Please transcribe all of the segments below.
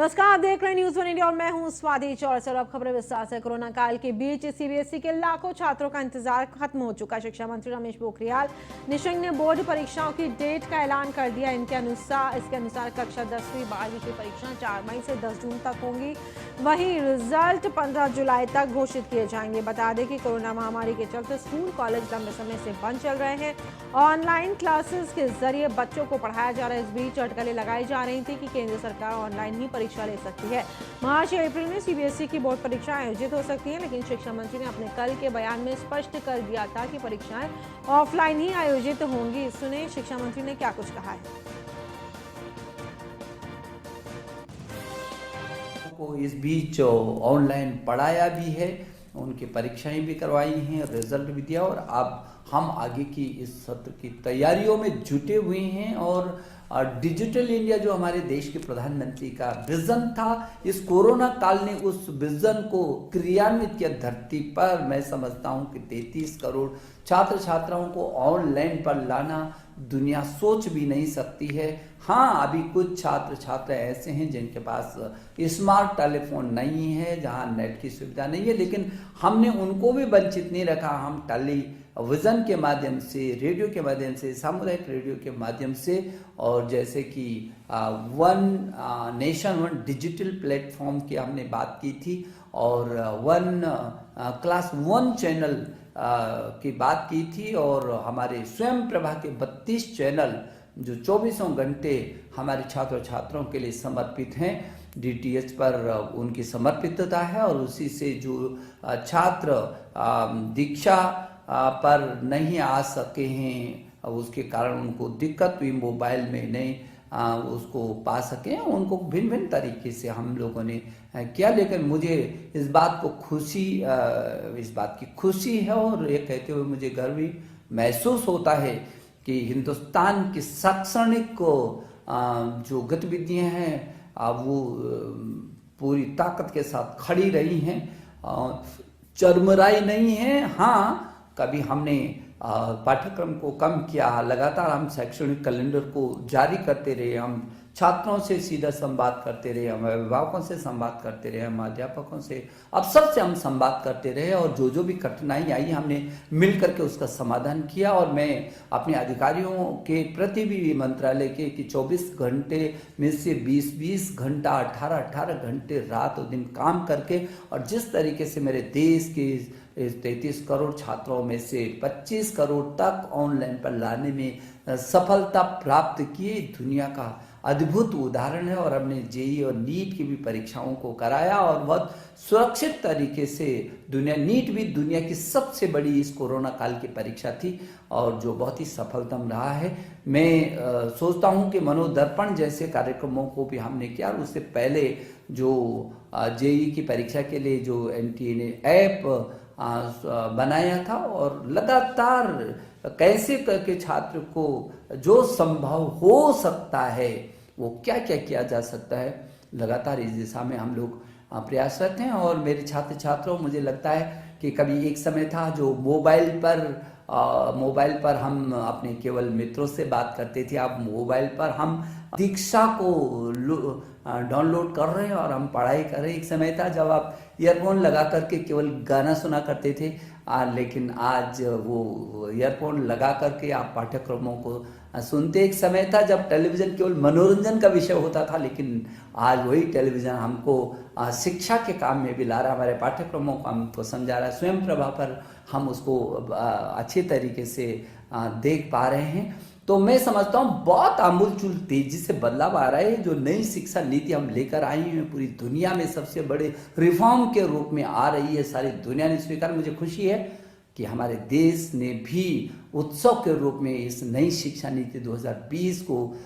नमस्कार, आप देख रहे हैं न्यूज़ 1 इंडिया और मैं हूं स्वाति चौरसिया। अब खबरें विस्तार से। कोरोना काल के बीच सीबीएसई के लाखों छात्रों का इंतजार खत्म हो चुका। शिक्षा मंत्री रमेश पोखरियाल निशंक ने बोर्ड परीक्षाओं की डेट का ऐलान कर दिया। इसके अनुसार कक्षा 10वीं 12वीं की परीक्षाएं 4 मई से 10 जून तक होंगी। वहीं रिजल्ट 15 जुलाई तक घोषित किए जाएंगे। बता दें कि कोरोना महामारी के चलते स्कूल कॉलेज लंबे समय से बंद चल रहे हैं। ऑनलाइन क्लासेस के जरिए बच्चों को पढ़ाया जा रहा है। इस बीच अटकलें लगाई जा रही थी कि केंद्र सरकार ऑनलाइन ही परीक्षा ले सकती है। मार्च या अप्रैल में सीबीएसई की बोर्ड परीक्षाएं आयोजित हो सकती हैं, लेकिन शिक्षा मंत्री ने अपने कल के बयान में स्पष्ट कर दिया था कि परीक्षाएं ऑफलाइन ही आयोजित होंगी। सुने शिक्षा मंत्री ने क्या कुछ कहा है। को इस बीच ऑनलाइन पढ़ाया भी है, उनकी परीक्षाएं भी करवाई हैं, रिजल्ट भी दिया और अब हम आगे की इस सत्र की तैयारियों में जुटे हुए हैं। और डिजिटल इंडिया जो हमारे देश के प्रधानमंत्री का विजन था, इस कोरोना काल ने उस विजन को क्रियान्वित किया धरती पर। मैं समझता हूं कि 33 करोड़ छात्र छात्राओं को ऑनलाइन पर लाना दुनिया सोच भी नहीं सकती है। हाँ, अभी कुछ छात्र छात्रा ऐसे हैं जिनके पास स्मार्ट टेलीफोन नहीं है, जहां नेट की सुविधा नहीं है, लेकिन हमने उनको भी वंचित नहीं रखा। हम टेलीविजन के माध्यम से, रेडियो के माध्यम से, सामुदायिक रेडियो के माध्यम से, और जैसे कि one nation one digital platform की हमने बात की थी, और वन क्लास 1 चैनल की बात की थी, और हमारे स्वयं प्रभा के 32 चैनल जो 24 घंटे हमारे छात्र छात्रों के लिए समर्पित हैं। डीटीएच पर उनकी समर्पितता है, और उसी से जो छात्र दीक्षा पर नहीं आ सके हैं, उसके कारण उनको दिक्कत हुई, मोबाइल में नहीं उसको पा सके, उनको भिन्न भिन्न तरीके से हम लोगों ने किया। लेकिन मुझे इस बात की खुशी है, और ये कहते हुए मुझे गर्व भी महसूस होता है कि हिंदुस्तान की शैक्षणिक जो गतिविधियां हैं वो पूरी ताकत के साथ खड़ी रही हैं, चरमराई नहीं है। हाँ, कभी हमने पाठ्यक्रम को कम किया, लगातार हम शैक्षणिक कैलेंडर को जारी करते रहे, हम छात्रों से सीधा संवाद करते रहे, हम अभिभावकों से संवाद करते रहे, हम अध्यापकों से, अब सबसे हम संवाद करते रहे, और जो भी कठिनाई आई हमने मिल करके उसका समाधान किया। और मैं अपने अधिकारियों के प्रति भी मंत्रालय के कि 24 घंटे में से 20-20 घंटा, 18-18 घंटे रात और दिन काम करके, और जिस तरीके से मेरे देश के 33 करोड़ छात्रों में से 25 करोड़ तक ऑनलाइन पर लाने में सफलता प्राप्त की, दुनिया का अद्भुत उदाहरण है। और हमने जेईई और नीट की भी परीक्षाओं को कराया, और बहुत सुरक्षित तरीके से नीट भी दुनिया की सबसे बड़ी इस कोरोना काल की परीक्षा थी, और जो बहुत ही सफलतम रहा है। मैं सोचता हूं कि मनोदर्पण जैसे कार्यक्रमों को भी हमने किया, और उससे पहले जो जेईई की परीक्षा के लिए जो एनटीए ने ऐप बनाया था, और लगातार कैसे करके छात्र को जो संभव हो सकता है वो क्या क्या किया जा सकता है, लगातार इस दिशा में हम लोग प्रयासरत हैं। और मेरे छात्र छात्रों, मुझे लगता है कि कभी एक समय था जो मोबाइल पर हम अपने केवल मित्रों से बात करते थे, अब मोबाइल पर हम दीक्षा को डाउनलोड कर रहे हैं और हम पढ़ाई कर रहे हैं। एक समय था जब आप ईयरफोन लगा करके केवल गाना सुना करते थे, लेकिन आज वो ईयरफोन लगा करके आप पाठ्यक्रमों को सुनते। एक समय था जब टेलीविज़न केवल मनोरंजन का विषय होता था, लेकिन आज वही टेलीविज़न हमको शिक्षा के काम में भी ला रहा है, हमारे पाठ्यक्रमों को हमको समझा रहा है। स्वयं प्रभा पर हम उसको अच्छे तरीके से देख पा रहे हैं। तो मैं समझता हूँ बहुत आमूलचूल तेजी से बदलाव आ रहा है। जो नई शिक्षा नीति हम लेकर आई हैं, पूरी दुनिया में सबसे बड़े रिफॉर्म के रूप में आ रही है, सारी दुनिया ने स्वीकार। मुझे खुशी है कि हमारे देश ने भी उत्सव के रूप में इस नई शिक्षा नीति 2020 को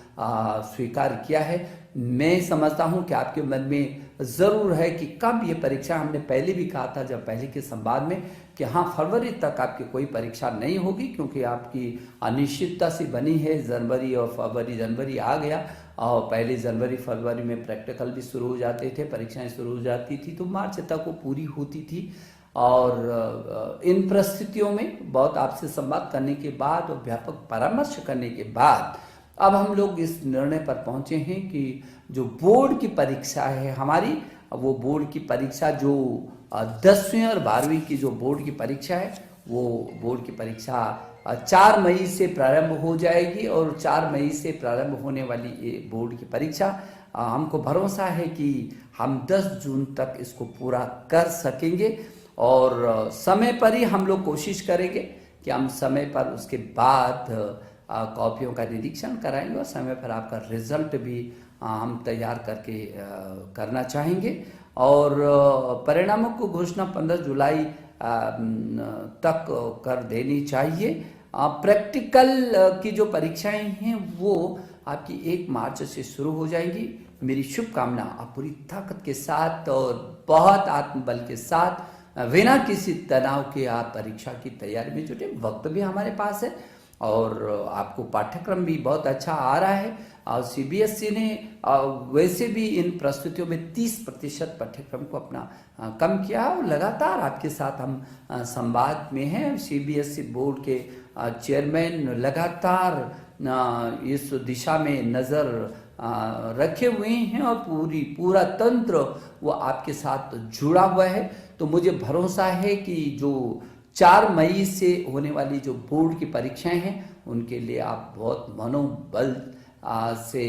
स्वीकार किया है। मैं समझता हूं कि आपके मन में ज़रूर है कि कब ये परीक्षा, हमने पहले भी कहा था जब पहले के संवाद में कि हाँ, फरवरी तक आपकी कोई परीक्षा नहीं होगी, क्योंकि आपकी अनिश्चितता सी बनी है। जनवरी आ गया, और पहले जनवरी फरवरी में प्रैक्टिकल भी शुरू हो जाते थे, परीक्षाएं शुरू हो जाती थी, तो मार्च तक वो पूरी होती थी। और इन परिस्थितियों में बहुत आपसे संवाद करने के बाद और व्यापक परामर्श करने के बाद अब हम लोग इस निर्णय पर पहुंचे हैं कि जो बोर्ड की परीक्षा है हमारी, वो बोर्ड की परीक्षा जो 10वीं और 12वीं की जो बोर्ड की परीक्षा है, वो बोर्ड की परीक्षा 4 मई से प्रारंभ हो जाएगी। और 4 मई से प्रारंभ होने वाली ये बोर्ड की परीक्षा हमको भरोसा है कि हम 10 जून तक इसको पूरा कर सकेंगे। और समय पर ही हम लोग कोशिश करेंगे कि हम समय पर उसके बाद कॉपियों का निरीक्षण कराएंगे और समय पर आपका रिजल्ट भी हम तैयार करके करना चाहेंगे। और परिणामों को घोषणा 15 जुलाई तक कर देनी चाहिए। प्रैक्टिकल की जो परीक्षाएं हैं वो आपकी 1 मार्च से शुरू हो जाएंगी। मेरी शुभकामना, आप पूरी ताकत के साथ और बहुत आत्मबल के साथ बिना किसी तनाव के आप परीक्षा की तैयारी में जुटे। वक्त भी हमारे पास है और आपको पाठ्यक्रम भी बहुत अच्छा आ रहा है। और सीबीएसई ने वैसे भी इन प्रस्तुतियों में 30% पाठ्यक्रम को अपना कम किया और लगातार आपके साथ हम संवाद में हैं। सीबीएसई बोर्ड के चेयरमैन लगातार इस दिशा में नज़र रखे हुए हैं और पूरा तंत्र वो आपके साथ जुड़ा हुआ है। तो मुझे भरोसा है कि जो 4 मई से होने वाली जो बोर्ड की परीक्षाएं हैं उनके लिए आप बहुत मनोबल से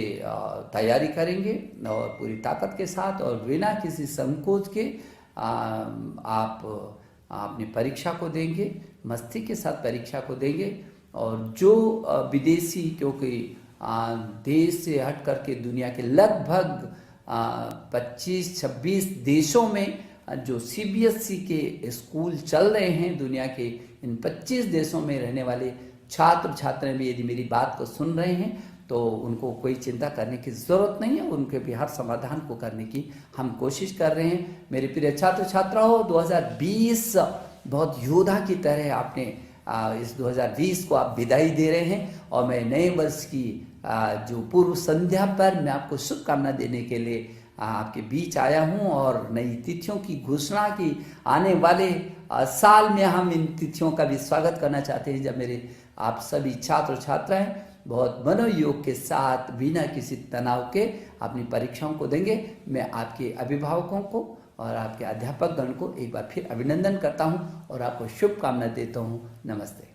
तैयारी करेंगे और पूरी ताकत के साथ और बिना किसी संकोच के आप अपनी परीक्षा को देंगे, मस्ती के साथ परीक्षा को देंगे। और जो विदेशी, क्योंकि देश से हट करके दुनिया के लगभग 25-26 देशों में जो सीबीएसई के स्कूल चल रहे हैं, दुनिया के इन 25 देशों में रहने वाले छात्र छात्राएं भी यदि मेरी बात को सुन रहे हैं तो उनको कोई चिंता करने की ज़रूरत नहीं है। उनके भी हर समाधान को करने की हम कोशिश कर रहे हैं। मेरे प्रिय छात्र छात्राओं, 2020 बहुत योद्धा की तरह आपने इस 2020 को आप विदाई दे रहे हैं और मैं नए वर्ष की जो पूर्व संध्या पर मैं आपको शुभकामना देने के लिए आपके बीच आया हूं। और नई तिथियों की घोषणा की आने वाले साल में हम इन तिथियों का भी स्वागत करना चाहते हैं, जब मेरे आप सभी छात्र छात्राएं बहुत मनोयोग के साथ बिना किसी तनाव के अपनी परीक्षाओं को देंगे। मैं आपके अभिभावकों को और आपके अध्यापक गण को एक बार फिर अभिनंदन करता हूं और आपको शुभकामना देता हूं। नमस्ते।